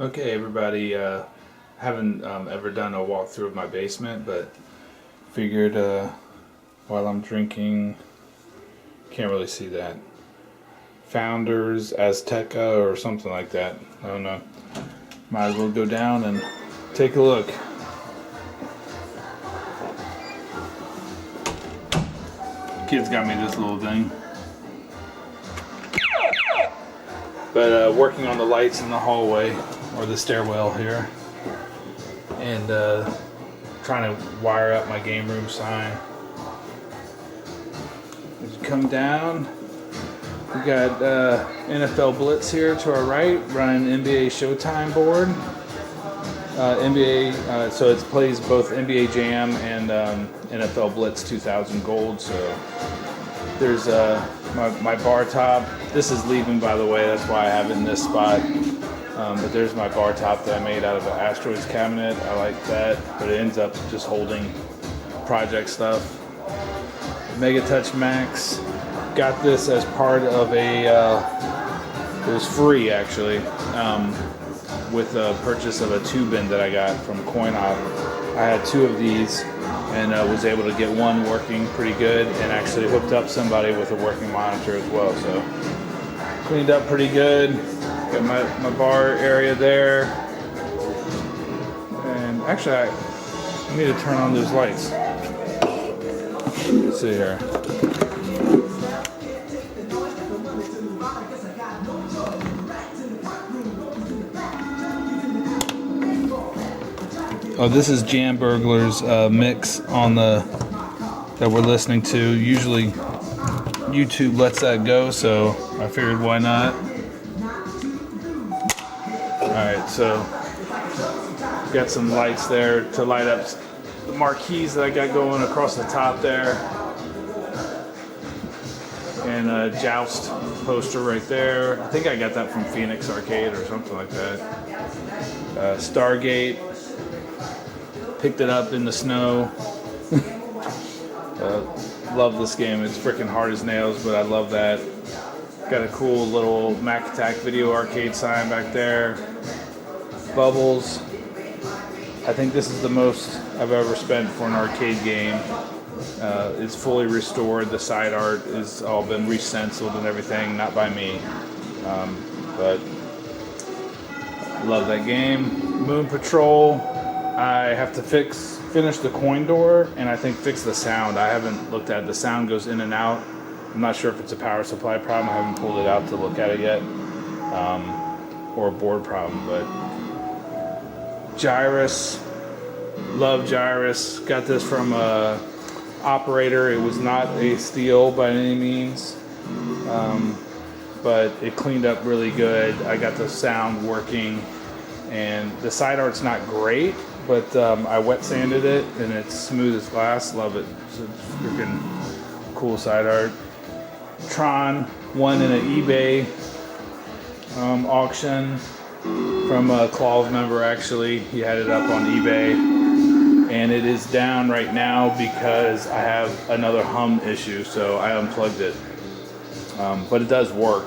Okay, everybody, haven't ever done a walkthrough of my basement, but figured while I'm drinking, can't really see that. Founders Azteca or something like that. I don't know. Might as well go down and take a look. Kids got me this little thing. But working on the lights in the hallway or the stairwell here, and trying to wire up my game room sign. As you come down, we got NFL Blitz here to our right, running NBA Showtime board. NBA, so it plays both NBA Jam and NFL Blitz 2000 Gold. So there's my bar top. This is leaving, by the way, that's why I have it in this spot. But there's my bar top that I made out of an Asteroids cabinet. I like that, but it ends up just holding project stuff. Mega Touch Max. Got this as part of a, it was free actually, with a purchase of a two-bin that I got from CoinOp. I had two of these and was able to get one working pretty good and actually hooked up somebody with a working monitor as well. So cleaned up pretty good. Got my bar area there. And actually I need to turn on those lights. Let's see here. Oh, this is Jam Burglar's mix on that we're listening to. Usually YouTube lets that go, so I figured why not. Alright, so got some lights there to light up the marquees that I got going across the top there. And a Joust poster right there. I think I got that from Phoenix Arcade or something like that. Stargate. Picked it up in the snow. Love this game. It's freaking hard as nails, but I love that. Got a cool little Mac Attack Video Arcade sign back there. Bubbles. I think this is the most I've ever spent for an arcade game. It's fully restored. The side art has all been re-stenciled and everything, not by me. But love that game. Moon Patrol. I have to finish the coin door and I think fix the sound. I haven't looked at it. The sound goes in and out. I'm not sure if it's a power supply problem. I haven't pulled it out to look at it yet. Or a board problem, but Gyrus. Love Gyrus. Got this from a operator. It was not a steal by any means. But it cleaned up really good. I got the sound working. And the side art's not great, but I wet sanded it and it's smooth as glass. Love it. It's a freaking cool side art. Tron won in an eBay auction from a Claws member actually. He had it up on eBay and it is down right now because I have another hum issue, so I unplugged it. But it does work.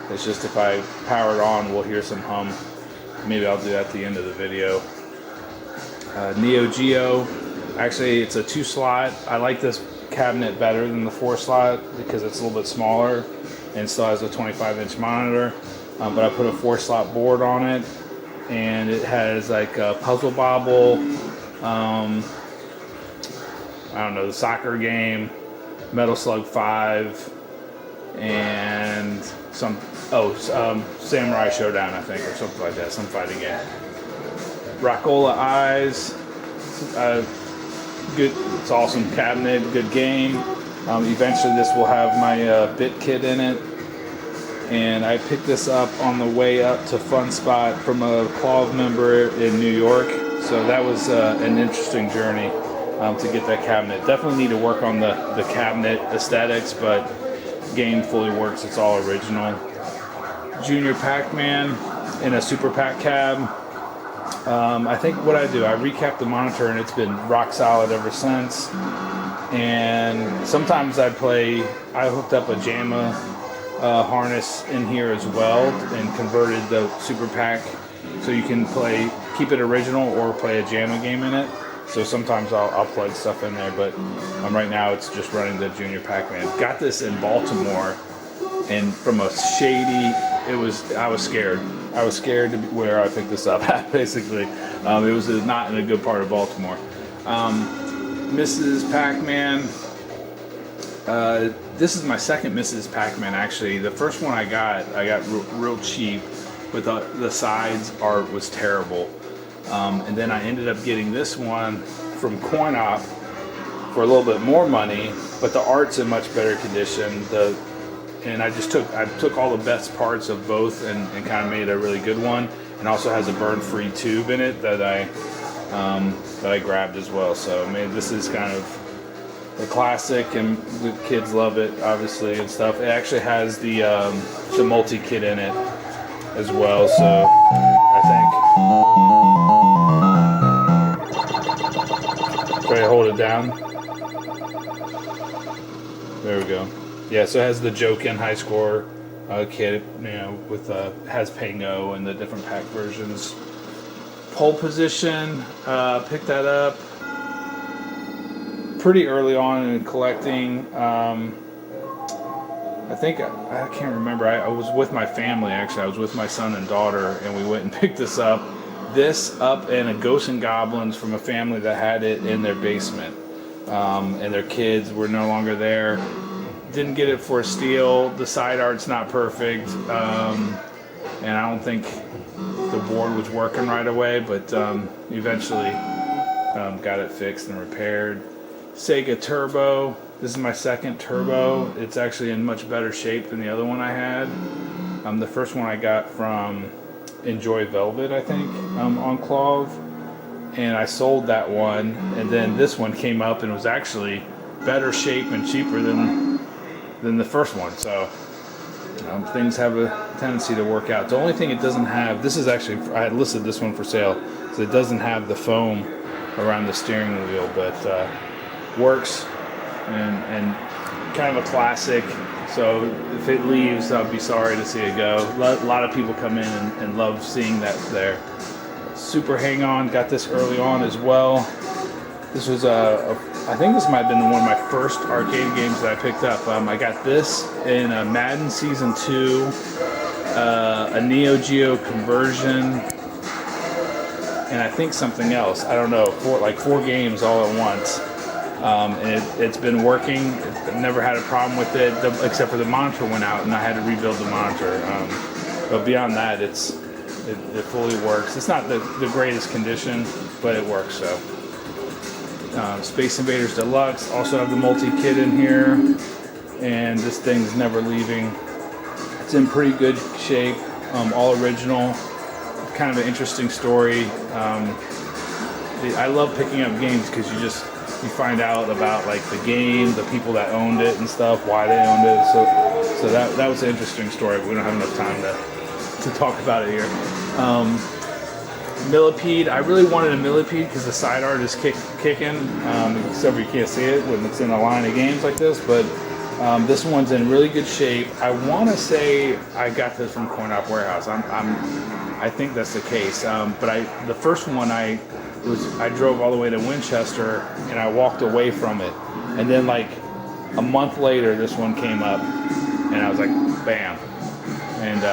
It's just if I power it on, we'll hear some hum. Maybe I'll do that at the end of the video. Neo Geo. Actually, it's a 2-slot. I like this cabinet better than the 4-slot because it's a little bit smaller and still has a 25-inch monitor. But I put a 4-slot board on it, and it has like a Puzzle Bobble. I don't know, the soccer game, Metal Slug 5, and some. Samurai Showdown, I think, or something like that, some fighting game. Rockola Eyes, good, it's awesome cabinet, good game. Eventually this will have my bit kit in it. And I picked this up on the way up to Fun Spot from a Claws member in New York. So that was an interesting journey to get that cabinet. Definitely need to work on the cabinet aesthetics, but game fully works, it's all original. Junior Pac-Man in a Super Pac cab. I think what I do, I recap the monitor and it's been rock solid ever since. And sometimes I hooked up a JAMA harness in here as well and converted the Super Pac so you can keep it original or play a JAMA game in it. So sometimes I'll plug stuff in there, but right now it's just running the Junior Pac-Man. Got this in Baltimore, and from a shady, I was scared. I was scared to be where I picked this up at, basically. It was not in a good part of Baltimore. Mrs. Pac-Man. This is my second Mrs. Pac-Man, actually. The first one I got real cheap, but the sides art was terrible. And then I ended up getting this one from Coin-Op for a little bit more money, but the art's in much better condition. And I took all the best parts of both and kind of made a really good one. And also has a burn-free tube in it that I grabbed as well. So this is kind of a classic, and the kids love it, obviously, and stuff. It actually has the multi-kit in it as well. So I think. Try to hold it down. There we go. Yeah, so it has the Jokin high score kit, with has Pango and the different pack versions. Pole position, picked that up pretty early on in collecting. I think I can't remember. I was with my family, actually. I was with my son and daughter, and we went and picked this up. And a Ghosts and Goblins from a family that had it in their basement, and their kids were no longer there. Didn't get it for a steal. The side art's not perfect, and I don't think the board was working right away, but eventually got it fixed and repaired. Sega Turbo. This is my second Turbo. It's actually in much better shape than the other one I had. The first one I got from Enjoy Velvet, I think, on Clove, and I sold that one, and then this one came up and was actually better shape and cheaper than the first one. So things have a tendency to work out. The only thing it doesn't have, this is actually, I had listed this one for sale, so it doesn't have the foam around the steering wheel, but works and kind of a classic. So if it leaves, I'll be sorry to see it go. A lot of people come in and love seeing that there. Super Hang On, got this early on as well. This was I think this might have been one of my first arcade games that I picked up. I got this in Madden Season 2, a Neo Geo conversion, and I think something else. I don't know, four games all at once. And it's been working. I've never had a problem with it, except for the monitor went out and I had to rebuild the monitor. But beyond that, it fully works. It's not the greatest condition, but it works. So Space Invaders Deluxe, also have the multi-kit in here, and this thing's never leaving. It's in pretty good shape, all original. Kind of an interesting story. I love picking up games because you find out about like the game, the people that owned it and stuff, why they owned it. So that was an interesting story. But we don't have enough time to talk about it here. Millipede. I really wanted a Millipede because the side art is kicking. Except you can't see it when it's in a line of games like this. But this one's in really good shape. I want to say I got this from Coin-Op Warehouse. I think that's the case. But the first one I drove all the way to Winchester and I walked away from it, and then like a month later this one came up and I was like bam, and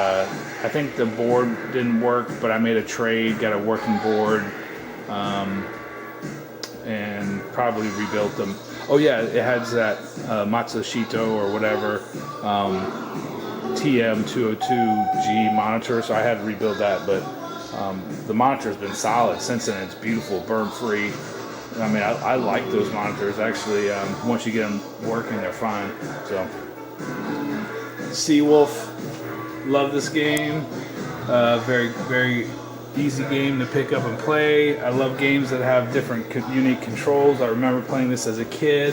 I think the board didn't work, but I made a trade, got a working board, and probably rebuilt them. Oh yeah, it has that Matsushito or whatever TM202G monitor, so I had to rebuild that, but the monitor's been solid since then. It's beautiful, burn free. I mean, I like those monitors actually. Once you get them working, they're fine. So, Seawolf, love this game. Very, very easy game to pick up and play. I love games that have different unique controls. I remember playing this as a kid,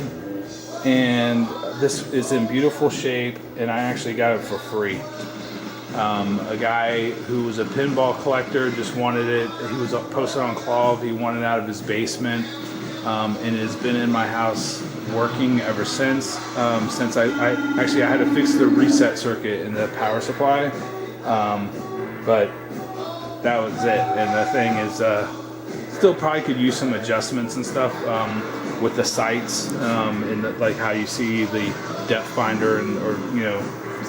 and this is in beautiful shape, and I actually got it for free. A guy who was a pinball collector just wanted it. He was posted on Clove. He wanted it out of his basement, and it has been in my house working ever since. Since I had to fix the reset circuit in the power supply, but that was it. And the thing is, still probably could use some adjustments and stuff with the sights and like how you see the depth finder and or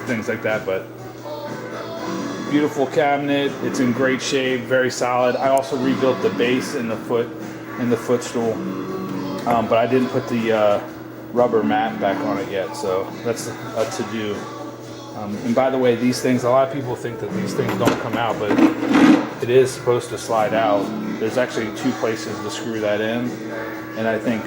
things like that. But beautiful cabinet. It's in great shape, very solid. I also rebuilt the base and the footstool, but I didn't put the rubber mat back on it yet, so that's a to-do. And by the way, these things, a lot of people think that these things don't come out, but it is supposed to slide out. There's actually 2 places to screw that in, and I think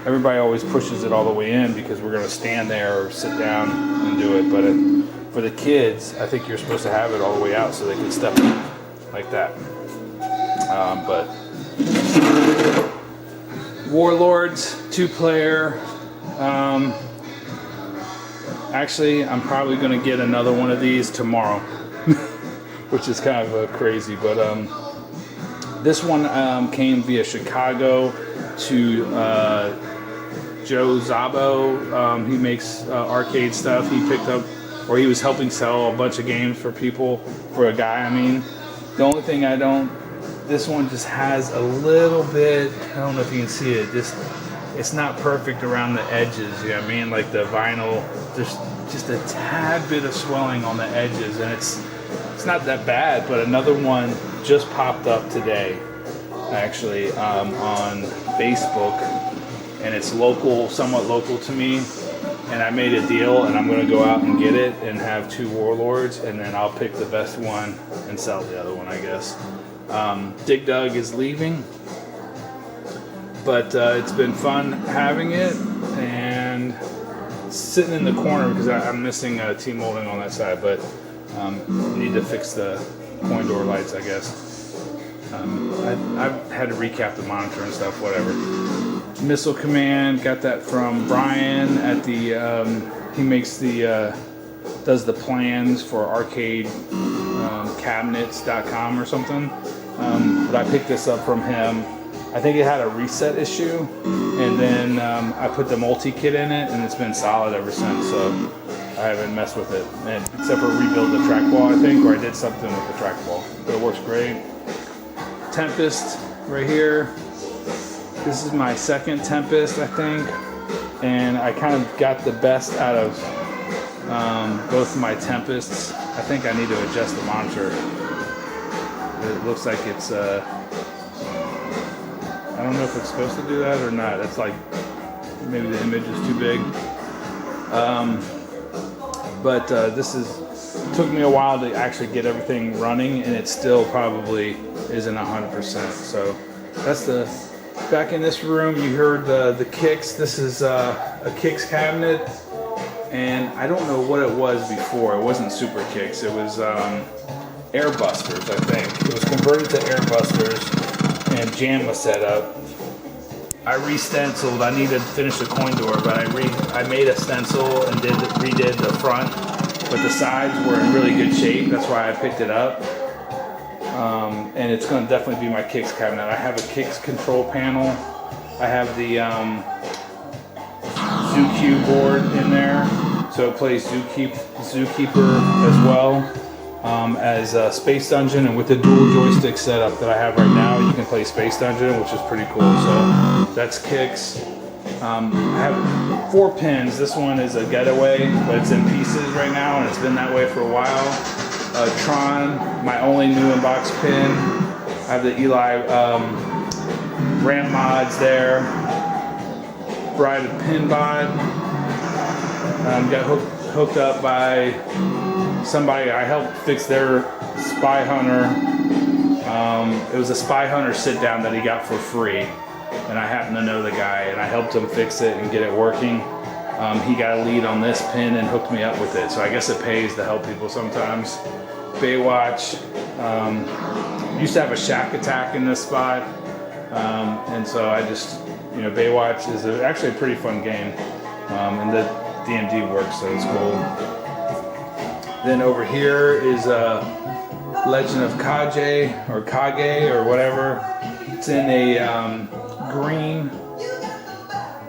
everybody always pushes it all the way in because we're going to stand there or sit down and do it. But for the kids, I think you're supposed to have it all the way out so they can step like that. But Warlords 2-player. Actually, I'm probably going to get another one of these tomorrow, which is kind of crazy. But this one came via Chicago to Joe Zabo. He makes arcade stuff. He picked up, or he was helping sell a bunch of games for people, for a guy, I mean. The only thing this one just has a little bit, I don't know if you can see it, it's not perfect around the edges, you know what I mean? Like the vinyl, there's just a tad bit of swelling on the edges, and it's not that bad, but another one just popped up today, actually, on Facebook, and it's local, somewhat local to me, and I made a deal, and I'm going to go out and get it and have 2 Warlords, and then I'll pick the best one and sell the other one, I guess. Dig Dug is leaving, but it's been fun having it, and sitting in the corner because I'm missing T-molding on that side, but need to fix the coin door lights, I guess. I've had to recap the monitor and stuff, whatever. Missile Command, got that from Brian at the, he makes does the plans for arcade cabinets.com or something. But I picked this up from him. I think it had a reset issue, and then I put the multi-kit in it, and it's been solid ever since, so I haven't messed with it. And except for rebuild the trackball, I think, or I did something with the trackball. But it works great. Tempest right here. This is my second Tempest, I think, and I kind of got the best out of both of my Tempests. I think I need to adjust the monitor. It looks like it's, I don't know if it's supposed to do that or not. It's like, maybe the image is too big. But this took me a while to actually get everything running, and it still probably isn't 100%. So that's back in this room, you heard the kicks. This is a kicks cabinet, and I don't know what it was before. It wasn't Super Kicks. It was Airbusters, I think. It was converted to Airbusters, and jam was set up. I re-stenciled. I needed to finish the coin door, but I made a stencil and redid the front, but the sides were in really good shape. That's why I picked it up. And it's going to definitely be my kicks cabinet. I have a kicks control panel. I have the ZooQ board in there, so it plays Zookeeper as well as Space Dungeon, and with the dual joystick setup that I have right now, you can play Space Dungeon, which is pretty cool. So that's kicks. I have 4 pins. This one is a getaway, but it's in pieces right now, and it's been that way for a while. Tron, my only new in-box pin. I have the Eli ramp mods there. Bride of Pinball. Got hooked up by somebody. I helped fix their Spy Hunter. It was a Spy Hunter sit-down that he got for free, and I happen to know the guy, and I helped him fix it and get it working. He got a lead on this pin and hooked me up with it, so I guess it pays to help people sometimes. Baywatch, used to have a Shack Attack in this spot, and so I just, Baywatch is actually a pretty fun game, and the DMD works, so it's cool. Then over here is Legend of Kage or whatever. It's in a green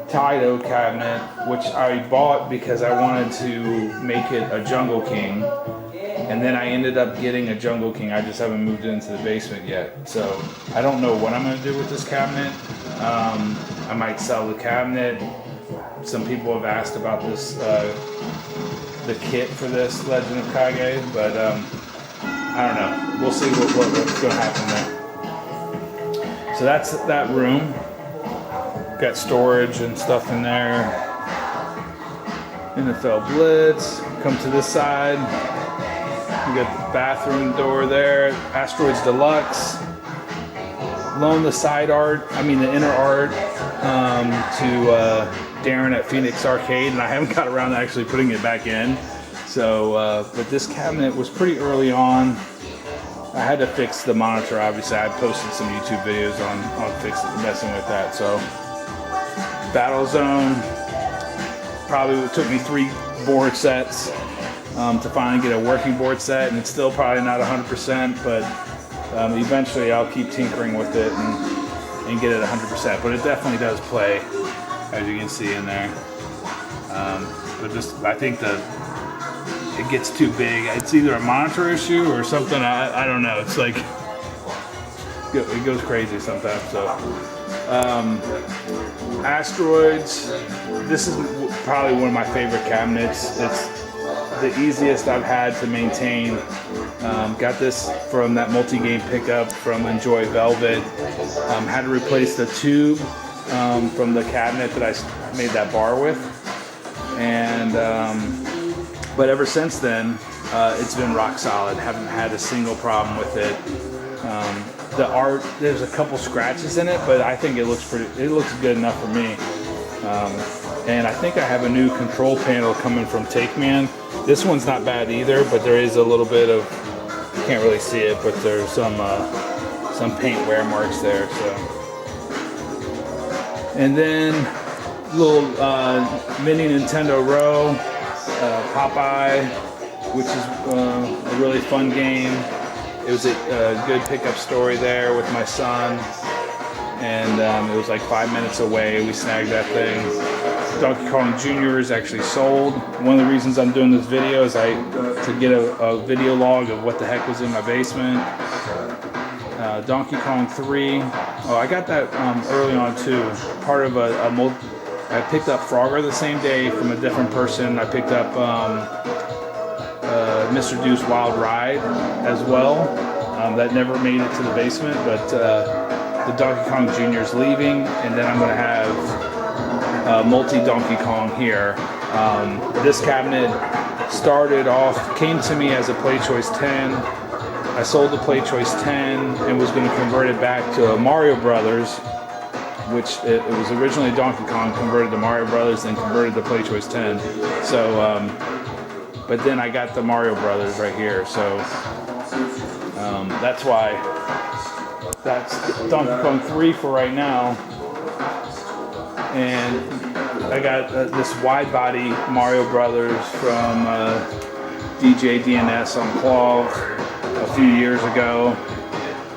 Taito cabinet, which I bought because I wanted to make it a Jungle King, And then I ended up getting a Jungle King. I just haven't moved it into the basement yet. So I don't know what I'm gonna do with this cabinet. I might sell the cabinet. Some people have asked about this, the kit for this Legend of Kage, but I don't know. We'll see what's gonna happen there. So that's that room. Got storage and stuff in there. NFL Blitz. Come to this side. We got the bathroom door there. Asteroids Deluxe. Loan the side art, the inner art, to Darren at Phoenix Arcade, and I haven't got around to actually putting it back in. So, but this cabinet was pretty early on. I had to fix the monitor, obviously. I posted some YouTube videos on messing with that. So, Battle Zone, probably took me 3 board sets to finally get a working board set, and it's still probably not 100%, but eventually I'll keep tinkering with it and get it 100%. But it definitely does play, as you can see in there. But just, I think it gets too big. It's either a monitor issue or something. I don't know. It's like, it goes crazy sometimes. So, Asteroids. This is probably one of my favorite cabinets. It's the easiest I've had to maintain. Got this from that multi-game pickup from Enjoy Velvet. Had to replace the tube from the cabinet that I made that bar with, and but ever since then it's been rock solid. Haven't had a single problem with it. The art, there's a couple scratches in it, but I think it looks good enough for me. And I think I have a new control panel coming from Take Man. This one's not bad either, but there is a little bit of, you can't really see it, but there's some paint wear marks there. So, and then little mini Nintendo Row, Popeye, which is a really fun game. It was a good pickup story there with my son, and it was like 5 minutes away. We snagged that thing. Donkey Kong Jr. is actually sold. One of the reasons I'm doing this video is to get a video log of what the heck was in my basement. Donkey Kong 3. Oh, I got that early on too. Part of I picked up Frogger the same day from a different person. I picked up Mr. Deuce Wild Ride as well. That never made it to the basement, but the Donkey Kong Jr. is leaving, and then I'm going to have multi-Donkey Kong here. This cabinet came to me as a Play Choice 10. I sold the Play Choice 10 and was going to convert it back to a Mario Brothers, which it was originally Donkey Kong, converted to Mario Brothers, then converted to Play Choice 10. So, but then I got the Mario Brothers right here, so that's why that's Donkey Kong 3 for right now. And I got this wide body Mario Brothers from DJ DNS on Claw a few years ago,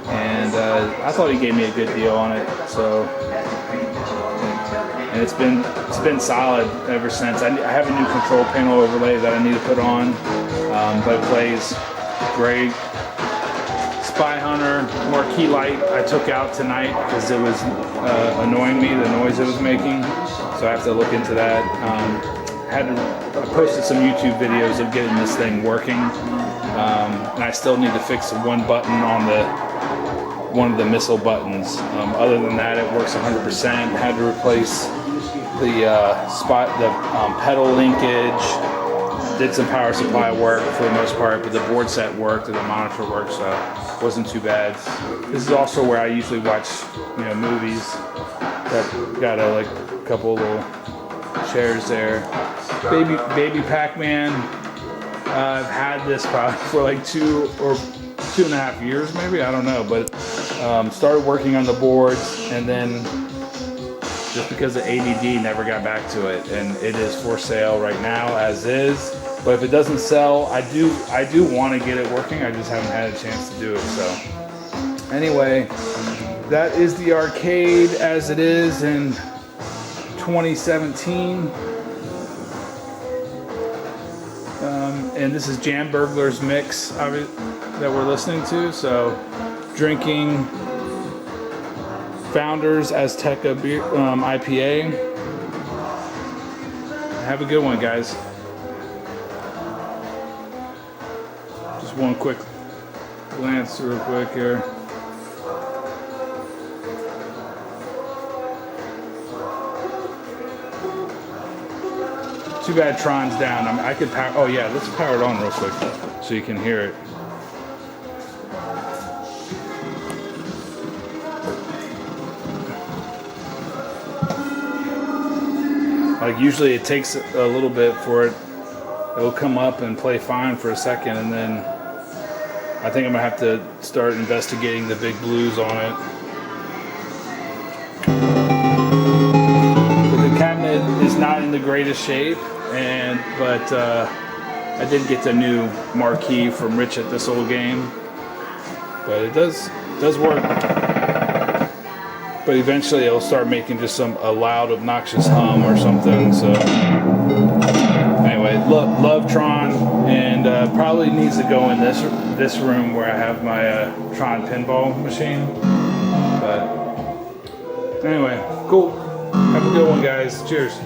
and I thought he gave me a good deal on it. So, and it's been solid ever since. I have a new control panel overlay that I need to put on, but it plays great. Spy Hunter, more key light I took out tonight because it was annoying me, the noise it was making. So I have to look into that. I posted some YouTube videos of getting this thing working, and I still need to fix one button on one of the missile buttons. Other than that, it works 100%. Had to replace the pedal linkage. Did some power supply work for the most part, but the board set worked and the monitor worked, so it wasn't too bad. This is also where I usually watch, movies. Got a couple little chairs there. Baby Pac-Man. I've had this probably for like 2 or 2.5 years, maybe, I don't know, but started working on the boards, and then just because of ADD, never got back to it, and it is for sale right now as is. But if it doesn't sell, I do want to get it working. I just haven't had a chance to do it. So anyway, that is the arcade as it is in 2017. and this is Jam Burglar's mix that we're listening to. So, drinking Founders Azteca beer, IPA. Have a good one, guys. Just one quick glance real quick here. Too bad Tron's down. I could power. Oh yeah, let's power it on real quick so you can hear it. Like usually it takes a little bit for it. It'll come up and play fine for a second, and then I think I'm gonna have to start investigating the big blues on it. But the cabinet is not in the greatest shape, but I did get the new marquee from Rich at this old game. But it does work. But eventually it'll start making just a loud, obnoxious hum or something. So anyway, love Tron, and probably needs to go in this room where I have my Tron pinball machine. But anyway, cool. Have a good one, guys. Cheers.